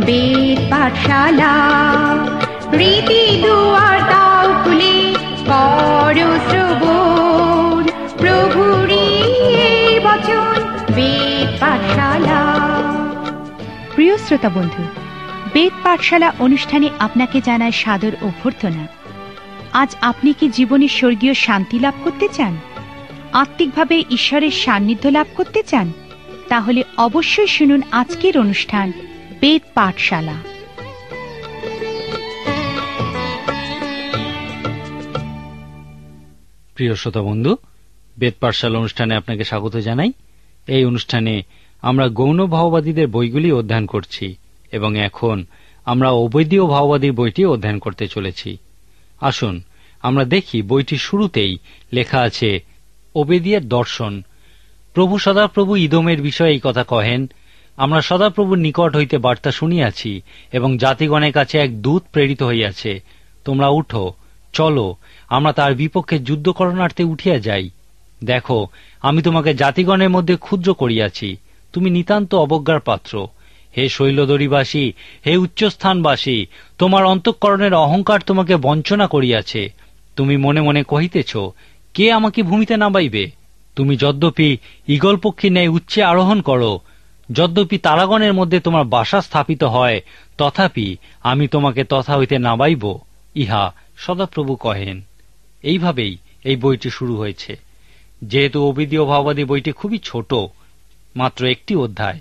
বেদ পাঠশালা। রীতি দুয়ার দাও খুলে করো শ্রবণ, প্রভুরই এই বচন বেদ পাঠশালা। প্রিয় শ্রোতা বন্ধু, বেদ পাঠশালা অনুষ্ঠানে আপনাকে জানায় সাদর অভ্যর্থনা। আজ আপনি কি জীবনে স্বর্গীয় শান্তি লাভ করতে চান, আত্মিকভাবে ঈশ্বরের সান্নিধ্য লাভ করতে চান? তাহলে অবশ্যই শুনুন আজকের অনুষ্ঠান বেদ পাঠশালা। প্রিয় শ্রোতা বন্ধু, বেদ পাঠশালা অনুষ্ঠানে আপনাকে স্বাগত জানাই। এই অনুষ্ঠানে আমরা গৌণ ভাববাদীদের বইগুলি অধ্যয়ন করছি এবং এখন আমরা অবৈধীয় ভাববাদীর বইটি অধ্যয়ন করতে চলেছি। আসুন আমরা দেখি বইটির শুরুতেই লেখা আছে ওবেদিয়ার দর্শন। প্রভু সদাপ্রভু ইদোমের বিষয়ে এই কথা কহেন, আমরা সদাপ্রভুর নিকট হইতে বার্তা শুনিয়াছি এবং জাতিগণের কাছে এক দূত প্রেরিত হইয়াছে। তোমরা উঠো, চলো, আমরা তার বিপক্ষে যুদ্ধ করণার্থে উঠিয়া যাই। দেখো, আমি তোমাকে জাতিগণের মধ্যে ক্ষুদ্র করিয়াছি, তুমি নিতান্ত অবজ্ঞার পাত্র। হে শৈলদরীবাসী, হে উচ্চস্থানবাসী, তোমার অন্তঃকরণের অহংকার তোমাকে বঞ্চনা করিয়াছে। তুমি মনে মনে কহিতেছ, কে আমাকে ভূমিতে নামাইবে? তুমি যদ্যপি ঈগল পক্ষীর ন্যায় উচ্চে আরোহণ করো, যদ্যপি তারাগণের মধ্যে তোমার বাসা স্থাপিত হয়, তথাপি আমি তোমাকে তথা হইতে নামাইব, ইহা সদাপ্রভু কহেন। এইভাবেই এই বইটি শুরু হয়েছে। যেহেতু অবিধীয় ভাববাদী বইটি খুবই ছোট, মাত্র একটি অধ্যায়,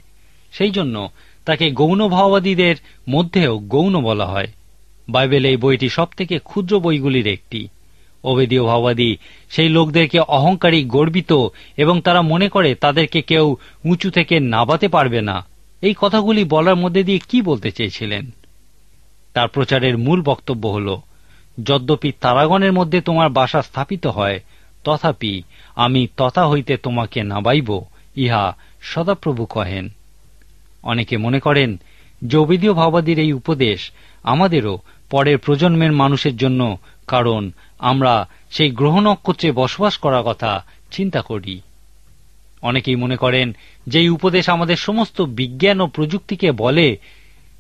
সেই জন্য তাকে গৌণ ভাববাদীদের মধ্যেও গৌণ বলা হয়। বাইবেলে এই বইটি সবথেকে ক্ষুদ্র বইগুলির একটি। অবেদীয় ভাববাদী সেই লোকদেরকে অহংকারী, গর্বিত এবং তারা মনে করে তাদেরকে কেউ উঁচু থেকে নাবাতে পারবে না, এই কথাগুলি বলার মধ্যে দিয়ে কি বলতে চেয়েছিলেন? তার প্রচারের মূল বক্তব্য হল, যদ্যপি তারাগণের মধ্যে তোমার বাসা স্থাপিত হয়, তথাপি আমি তথা হইতে তোমাকে নাবাইব, ইহা সদাপ্রভু কহেন। অনেকে মনে করেন যে অবেদীয় ভাববাদীর এই উপদেশ আমাদেরও পরের প্রজন্মের মানুষের জন্য, কারণ আমরা সেই গ্রহ নক্ষত্রে বসবাস করার কথা চিন্তা করি। অনেকেই মনে করেন যে এই উপদেশ আমাদের সমস্ত বিজ্ঞান ও প্রযুক্তিকে বলে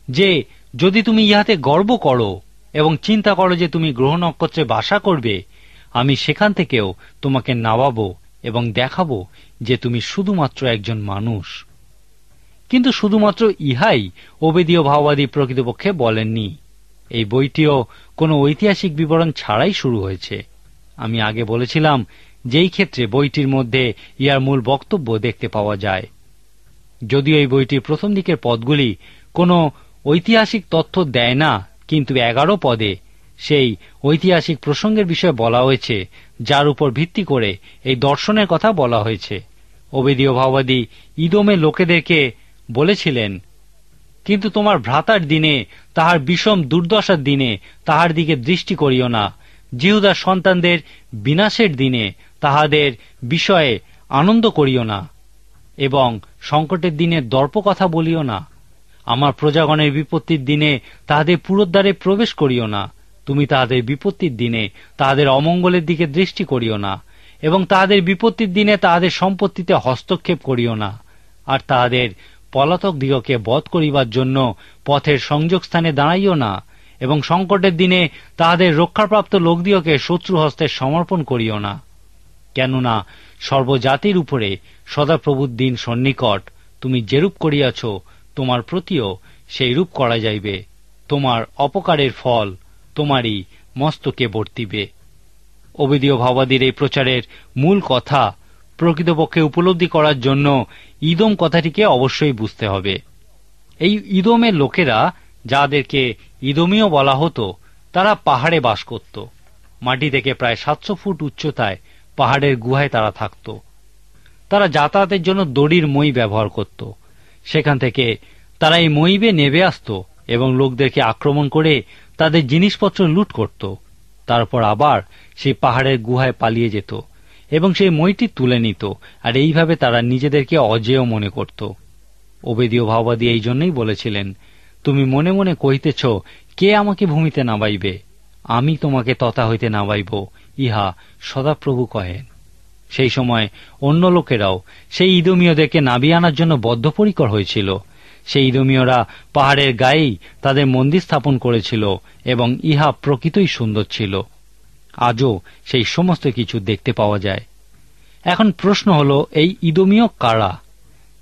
যে যদি তুমি ইহাতে গর্ব করো এবং চিন্তা করো যে তুমি গ্রহ নক্ষত্রে বাসা করবে, আমি সেখান থেকেও তোমাকে নামাবো এবং দেখাবো যে তুমি শুধুমাত্র একজন মানুষ। কিন্তু শুধুমাত্র ইহাই অবেদীয় ভাববাদী প্রকৃতপক্ষে বলেননি। এই বইটিও কোনো ঐতিহাসিক বিবরণ ছাড়াই শুরু হয়েছে। আমি আগে বলেছিলাম যেই ক্ষেত্রে বইটির মধ্যে ইহার মূল বক্তব্য দেখতে পাওয়া যায়। যদিও এই বইটির প্রথম দিকের পদগুলি কোনো ঐতিহাসিক তথ্য দেয় না, কিন্তু 11 পদে সেই ঐতিহাসিক প্রসঙ্গের বিষয়ে বলা হয়েছে, যার উপর ভিত্তি করে এই দর্শনের কথা বলা হয়েছে। অবেদীয় ভাববাদী ইদোমের লোকেদেরকে বলেছিলেন, কিন্তু তোমার ভ্রাতার দিনে, তাহার বিষম দুর্দশার দিনে তাহার দিকে দৃষ্টি করিও না। জিহুদার সন্তানদের বিনাশের দিনে তাহাদের বিষয়ে আনন্দ করিও না এবং সংকটের দিনে দর্প কথা বলিও না। আমার প্রজাগণের বিপত্তির দিনে তাহাদের পুরোদ্বারে প্রবেশ করিও না। তুমি তাহাদের বিপত্তির দিনে তাহাদের অমঙ্গলের দিকে দৃষ্টি করিও না এবং তাহাদের বিপত্তির দিনে তাহাদের সম্পত্তিতে হস্তক্ষেপ করিও না। আর তাহাদের পলাতক দিগকে বধ করিবার জন্য পথের সংযোগস্থানে দাঁড়াইও না এবং সংকটের দিনে তাহাদের রক্ষাপ্রাপ্ত লোকদিগকে শত্রু হস্তে সমর্পণ করিও না। কেননা সর্বজাতির উপরে সদাপ্রভুর দিন সন্নিকট। তুমি যেরূপ করিয়াছ, তোমার প্রতিও সেই রূপ করা যাইবে। তোমার অপকারের ফল তোমারই মস্তকে বর্তিবে। অবেদীয় ভাববাদীর এই প্রচারের মূল কথা প্রকৃতপক্ষে উপলব্ধি করার জন্য ইদোম কথাটিকে অবশ্যই বুঝতে হবে। এই ইদোমের লোকেরা, যাদেরকে ইদোমীয় বলা হতো, তারা পাহাড়ে বাস করত। মাটি থেকে প্রায় 700 ফুট উচ্চতায় পাহাড়ের গুহায় তারা থাকত। তারা যাতায়াতের জন্য দড়ির মই ব্যবহার করত। সেখান থেকে তারা এই মইবে নেমে আসত এবং লোকদেরকে আক্রমণ করে তাদের জিনিসপত্র লুট করত। তারপর আবার সেই পাহাড়ের গুহায় পালিয়ে যেত এবং সেই মইটি তুলে নিত, আর এইভাবে তারা নিজেদেরকে অজেয় মনে করত। অবেদীয় ভাববাদী এই জন্যই বলেছিলেন, তুমি মনে মনে কহিতেছ, কে আমাকে ভূমিতে নামাইবে? আমি তোমাকে তথা হইতে নামাইব, ইহা সদাপ্রভু কহেন। সেই সময় অন্য লোকেরাও সেই ইদোমীয়দেরকে নামিয়ে আনার জন্য বদ্ধপরিকর হয়েছিল। সেই ইদোমীয়রা পাহাড়ের গায়েই তাদের মন্দির স্থাপন করেছিল এবং ইহা প্রকৃতই সুন্দর ছিল। আজও সেই সমস্ত কিছু দেখতে পাওয়া যায়। এখন প্রশ্ন হল, এই ইদোমীয় কারা?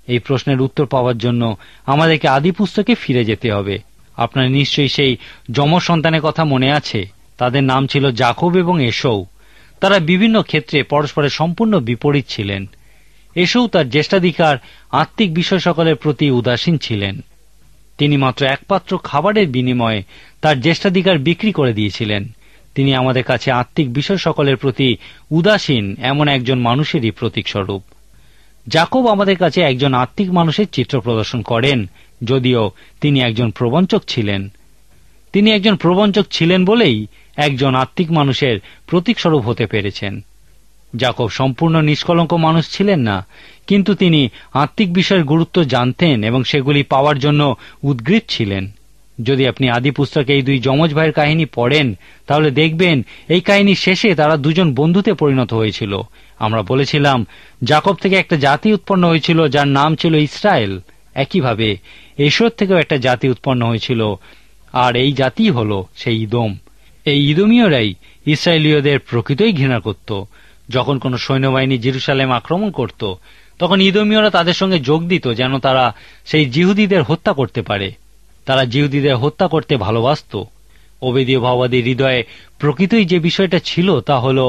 এই প্রশ্নের উত্তর পাওয়ার জন্য আমাদেরকে আদি পুস্তকে ফিরে যেতে হবে। আপনার নিশ্চয়ই সেই যমজ সন্তানের কথা মনে আছে। তাদের নাম ছিল যাকব এবং এসৌ। তারা বিভিন্ন ক্ষেত্রে পরস্পরের সম্পূর্ণ বিপরীত ছিলেন। এসৌ তার জ্যেষ্ঠাধিকার আত্মিক বিষয় সকলের প্রতি উদাসীন ছিলেন। তিনি মাত্র একপাত্র খাবারের বিনিময়ে তার জ্যেষ্ঠাধিকার বিক্রি করে দিয়েছিলেন। তিনি আমাদের কাছে আত্মিক বিষয় সকলের প্রতি উদাসীন এমন একজন মানুষেরই প্রতীকস্বরূপ। যাকব আমাদের কাছে একজন আত্মিক মানুষের চিত্র প্রদর্শন করেন, যদিও তিনি একজন প্রবঞ্চক ছিলেন। তিনি একজন প্রবঞ্চক ছিলেন বলেই একজন আত্মিক মানুষের প্রতীকস্বরূপ হতে পেরেছেন। যাকব সম্পূর্ণ নিষ্কলঙ্ক মানুষ ছিলেন না, কিন্তু তিনি আত্মিক বিষয়ের গুরুত্ব জানতেন এবং সেগুলি পাওয়ার জন্য উদ্গ্রীব ছিলেন। যদি আপনি আদি পুস্তকে এই দুই যমজ ভাইয়ের কাহিনী পড়েন, তাহলে দেখবেন এই কাহিনীর শেষে তারা দুজন বন্ধুতে পরিণত হয়েছিল। আমরা বলেছিলাম যাকব থেকে একটা জাতি উৎপন্ন হয়েছিল যার নাম ছিল ইসরায়েল। একইভাবে এশোর থেকেও একটা জাতি উৎপন্ন হয়েছিল, আর এই জাতি হল সেই ইদোম। এই ইদোমীয়রাই ইসরায়েলীয়দের প্রকৃতই ঘৃণা করত। যখন কোন সৈন্যবাহিনী জেরুসালেম আক্রমণ করত, তখন ইদোমীয়রা তাদের সঙ্গে যোগ দিত যেন তারা সেই জিহুদীদের হত্যা করতে পারে। তারা জিহুদীদের হত্যা করতে ভালোবাসত। ওবেদীয় ভাওবাদীর হৃদয়ে প্রকৃতই যে বিষয়টা ছিল তা হল,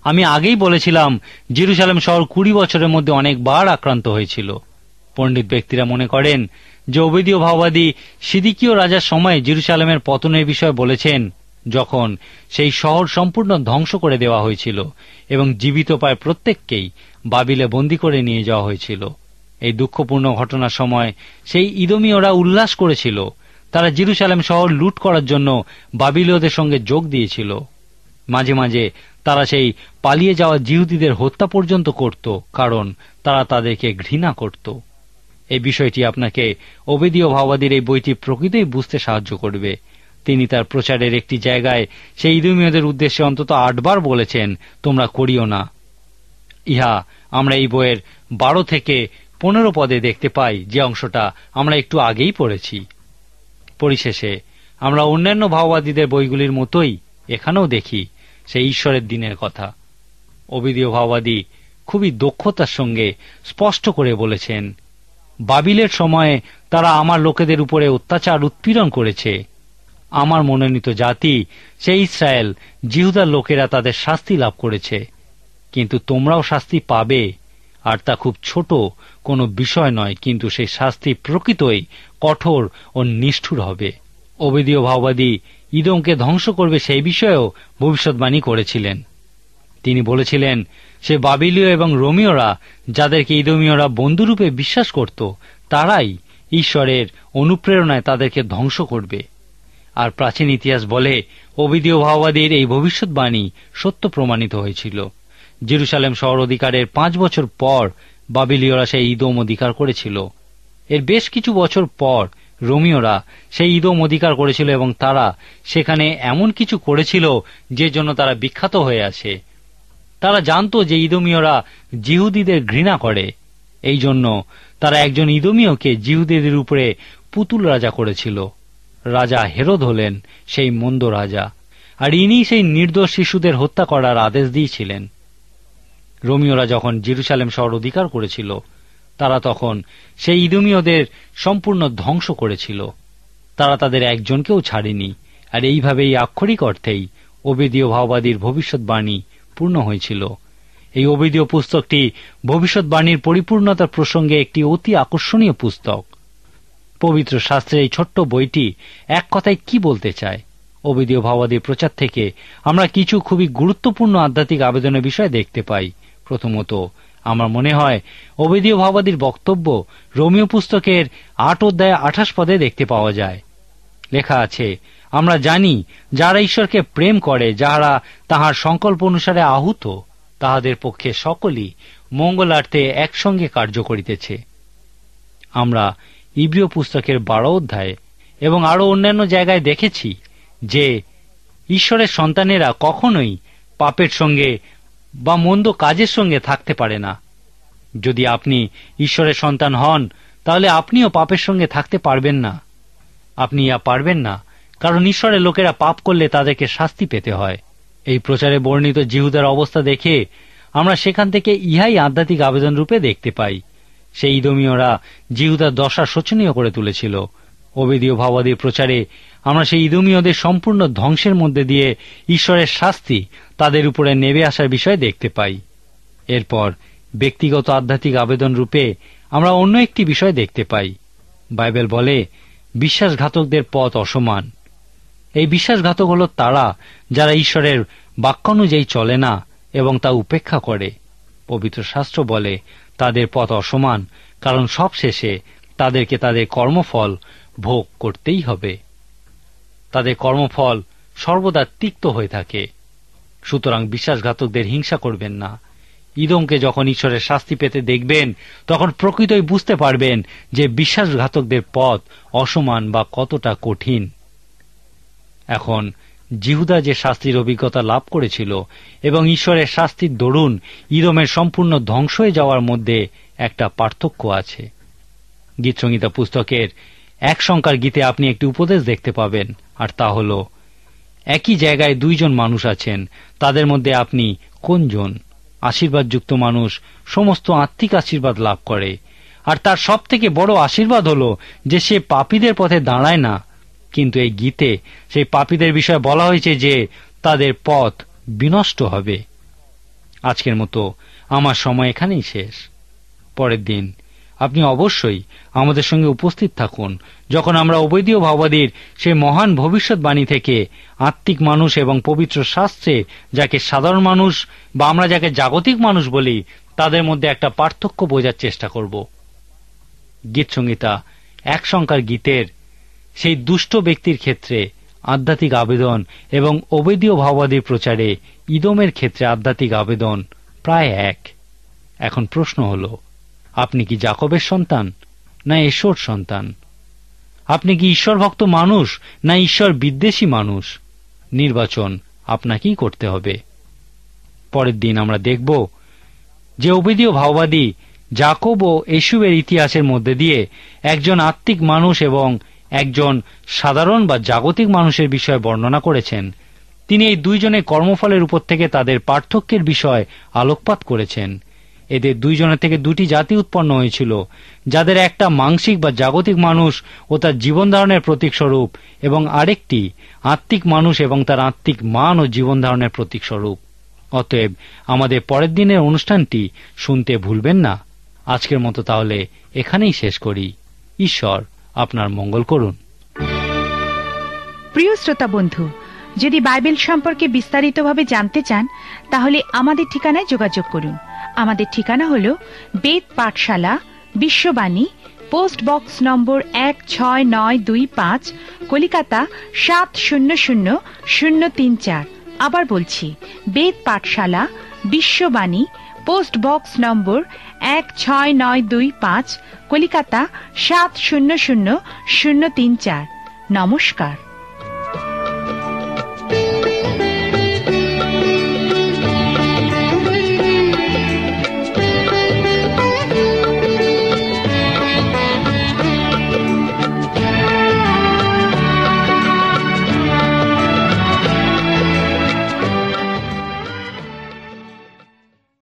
আমি আগেই বলেছিলাম, জেরুসালেম শহর 20 বছরের মধ্যে অনেকবার আক্রান্ত হয়েছিল। পণ্ডিত ব্যক্তিরা মনে করেন যে ওবেদীয় ভাওবাদী সিদিকীয় রাজার সময় জেরুসালেমের পতনের বিষয়ে বলেছেন, যখন সেই শহর সম্পূর্ণ ধ্বংস করে দেওয়া হয়েছিল এবং জীবিত প্রায় প্রত্যেককেই বাবিলে বন্দী করে নিয়ে যাওয়া হয়েছিল। এই দুঃখপূর্ণ ঘটনার সময় সেই ইদোমীয়রা উল্লাস করেছিল। তারা জেরুসালেম শহর লুট করার জন্য বাবিলীয়দের সঙ্গে যোগ দিয়েছিল। মাঝে মাঝে তারা সেই পালিয়ে যাওয়া জিহুদীদের হত্যা পর্যন্ত করত, কারণ তারা তাদেরকে ঘৃণা করত। এই বিষয়টি আপনাকে ওবেদীয় ভাওবাদীর এই বইটি প্রকৃতই বুঝতে সাহায্য করবে। তিনি তার প্রচারের একটি জায়গায় সেই ইদোমীয়দের উদ্দেশ্যে অন্তত 8 বার বলেছেন, তোমরা করিও না। ইহা আমরা এই বইয়ের 12 থেকে 15 পদে দেখতে পাই, যে অংশটা আমরা একটু আগেই পড়েছি। পরিশেষে আমরা অন্যান্য ভাওবাদীদের বইগুলির মতোই এখানেও দেখি সেই ঈশ্বরের দিনের কথা। ওবেদীয় ভাওবাদী খুবই দক্ষতার সঙ্গে স্পষ্ট করে বলেছেন, বাবিলের সময়ে তারা আমার লোকেদের উপরে অত্যাচার উৎপীড়ন করেছে। আমার মনোনীত জাতি সেই ইসরায়েল, জিহুদার লোকেরা তাদের শাস্তি লাভ করেছে, কিন্তু তোমরাও শাস্তি পাবে, আর তা খুব ছোট কোনো বিষয় নয়, কিন্তু সেই শাস্তি প্রকৃতই কঠোর ও নিষ্ঠুর হবে। ওবেদীয় ভাওবাদী ইদোমকে ধ্বংস করবে সেই বিষয়েও ভবিষ্যৎবাণী করেছিলেন। তিনি বলেছিলেন, সে বাবিলীয় এবং রোমীয়রা, যাদেরকে ইদোমীয়রা বন্ধুরূপে বিশ্বাস করত, তারাই ঈশ্বরের অনুপ্রেরণায় তাদেরকে ধ্বংস করবে। আর প্রাচীন ইতিহাস বলে ওবেদীয় ভাওবাদীর এই ভবিষ্যৎবাণী সত্য প্রমাণিত হয়েছিল। জেরুসালেম শহর অধিকারের 5 বছর পর বাবিলীয়রা সেই ইদোম অধিকার করেছিল। এর বেশ কিছু বছর পর রোমীয়রা সেই ইদোম অধিকার করেছিল এবং তারা সেখানে এমন কিছু করেছিল যে জন্য তারা বিখ্যাত হয়ে আছে। তারা জানত যে ইদোমীয়রা জিহুদীদের ঘৃণা করে, এই জন্য তারা একজন ইদোমীয়কে জিহুদীদের উপরে পুতুল রাজা করেছিল। রাজা হেরোদ হলেন সেই মন্দ রাজা, আর ইনি সেই নির্দোষ শিশুদের হত্যা করার আদেশ দিয়েছিলেন। রোমীয়রা যখন জেরুসালেম শহর অধিকার করেছিল, তারা তখন সেই ইদোমীয়দের সম্পূর্ণ ধ্বংস করেছিল। তারা তাদের একজনকেও ছাড়েনি। আর এইভাবেই আক্ষরিক অর্থেই ওবেদীয় ভাওবাদীর ভবিষ্যৎবাণী পূর্ণ হয়েছিল। এই ওবেদীয় পুস্তকটি ভবিষ্যৎবাণীর পরিপূর্ণতার প্রসঙ্গে একটি অতি আকর্ষণীয় পুস্তক। পবিত্র শাস্ত্রের এই ছোট্ট বইটি এক কথায় কি বলতে চায়? ওবেদীয় ভাওবাদীর প্রচার থেকে আমরা কিছু খুবই গুরুত্বপূর্ণ আধ্যাত্মিক আবেদনের বিষয় দেখতে পাই। প্রথমত, আমার মনে হয় ওবেদীয় ভাওবাদীর বক্তব্য রোমীয় পুস্তকের 8 অধ্যায় 28 পদে দেখতে পাওয়া যায়। লেখা আছে, আমরা জানি যারা ঈশ্বরকে প্রেম করে, যাহারা তাহার সংকল্প অনুসারে আহুত, তাহাদের পক্ষে সকলই মঙ্গলার্থে একসঙ্গে কার্য করিতেছে। আমরা ইব্রিয় পুস্তকের 12 অধ্যায় এবং আরো অন্যান্য জায়গায় দেখেছি যে ঈশ্বরের সন্তানেরা কখনোই পাপের সঙ্গে বা মন্দ কাজের সঙ্গে থাকতে পারে না। যদি আপনি ঈশ্বরের সন্তান হন, তাহলে আপনিও পাপের সঙ্গে থাকতে পারবেন না। আপনি ইয়া পারবেন না, কারণ ঈশ্বরের লোকেরা পাপ করলে তাদেরকে শাস্তি পেতে হয়। এই প্রচারে বর্ণিত জিহুদার অবস্থা দেখে আমরা সেখান থেকে ইহাই আধ্যাত্মিক আবেদন রূপে দেখতে পাই। সেই ইদোমীয়রা জিহুদার দশা শোচনীয় করে তুলেছিল। ওবেদীয় ভাববাদীর প্রচারে আমরা সেই ইদোমীয়দের সম্পূর্ণ ধ্বংসের মধ্যে দিয়ে ঈশ্বরের শাস্তি তাদের উপরে নেমে আসার বিষয় দেখতে পাই। এরপর ব্যক্তিগত আধ্যাত্মিক আবেদন রূপে আমরা অন্য একটি বিষয় দেখতে পাই। বাইবেল বলে বিশ্বাসঘাতকদের পথ অসমান। এই বিশ্বাসঘাতক হল তারা যারা ঈশ্বরের বাক্যানুযায়ী চলে না এবং তা উপেক্ষা করে। পবিত্র শাস্ত্র বলে তাদের পথ অসমান, কারণ সবশেষে তাদেরকে তাদের কর্মফল ভোগ করতেই হবে। তাদের কর্মফল সর্বদা তিক্ত হয়ে থাকে। সুতরাং বিশ্বাসঘাতকদের হিংসা করবেন না। ইদোমকে যখন ঈশ্বরের শাস্তি পেতে দেখবেন, তখন প্রকৃতই বুঝতে পারবেন যে বিশ্বাসঘাতকদের পথ অসমান বা কতটা কঠিন। এখন জিহুদা যে শাস্তির অভিজ্ঞতা লাভ করেছিল এবং ঈশ্বরের শাস্তির দরুন ইদোমের সম্পূর্ণ ধ্বংস হয়ে যাওয়ার মধ্যে একটা পার্থক্য আছে। গীতসংহিতা পুস্তকের 1 সংখ্যার গীতে আপনি একটি উপদেশ দেখতে পাবেন, আর তা হল, একই জায়গায় 2 জন মানুষ আছেন, তাদের মধ্যে আপনি কোনজন? আশীর্বাদযুক্ত মানুষ সমস্ত আত্মিক আশীর্বাদ লাভ করে, আর তার সব থেকে বড় আশীর্বাদ হল যে সে পাপীদের পথে দাঁড়ায় না। কিন্তু এই গীতে সেই পাপীদের বিষয়ে বলা হয়েছে যে তাদের পথ বিনষ্ট হবে। আজকের মতো আমার সময় এখানেই শেষ। পরের দিন আপনি অবশ্যই আমাদের সঙ্গে উপস্থিত থাকুন, যখন আমরা ওবেদীয় ভাববাদীর সেই মহান ভবিষ্যৎবাণী থেকে আত্মিক মানুষ এবং পবিত্র শাস্ত্রে যাকে সাধারণ মানুষ বা আমরা যাকে জাগতিক মানুষ বলি, তাদের মধ্যে একটা পার্থক্য বোঝার চেষ্টা করব। গীতসংহিতা 1 সংখ্যার গীতের সেই দুষ্ট ব্যক্তির ক্ষেত্রে আধ্যাত্মিক আবেদন এবং ওবেদীয় ভাববাদীর প্রচারে ইদোমের ক্ষেত্রে আধ্যাত্মিক আবেদন প্রায় এক। এখন প্রশ্ন হল, আপনি কি যাকবের সন্তান না এশোর সন্তান? আপনি কি ঈশ্বরভক্ত মানুষ না ঈশ্বর বিদ্বেষী মানুষ? নির্বাচন আপনাকেই করতে হবে। পরের দিন আমরা দেখব যে ওবেদীয় ভাববাদী যাকব ও এশুবের ইতিহাসের মধ্যে দিয়ে একজন আত্মিক মানুষ এবং একজন সাধারণ বা জাগতিক মানুষের বিষয়ে বর্ণনা করেছেন। তিনি এই 2 জনের কর্মফলের উপর থেকে তাদের পার্থক্যের বিষয় আলোকপাত করেছেন। এদের 2 জনের থেকে 2টি জাতি উৎপন্ন হয়েছিল, যাদের একটা মানসিক বা জাগতিক মানুষ ও তার জীবন ধারণের প্রতীক স্বরূপ, এবং আরেকটি আত্মিক মানুষ এবং তার আত্মিক মান ও জীবন ধারণের প্রতীক স্বরূপ। অতএব আমাদের পরের দিনের অনুষ্ঠানটি শুনতে ভুলবেন না। আজকের মতো তাহলে এখানেই শেষ করি। ঈশ্বর আপনার মঙ্গল করুন। প্রিয় শ্রোতা বন্ধু, যদি বাইবেল সম্পর্কে বিস্তারিতভাবে জানতে চান, তাহলে আমাদের ঠিকানায় যোগাযোগ করুন। আমাদের ঠিকানা হল বেদ পাঠশালা, বিশ্ববাণী, পোস্ট বক্স নম্বর 16925, কলিকাতা 700034। আবার বলছি, বেদ পাঠশালা, বিশ্ববাণী, পোস্ট বক্স নম্বর 16925, কলিকাতা 700034। নমস্কার।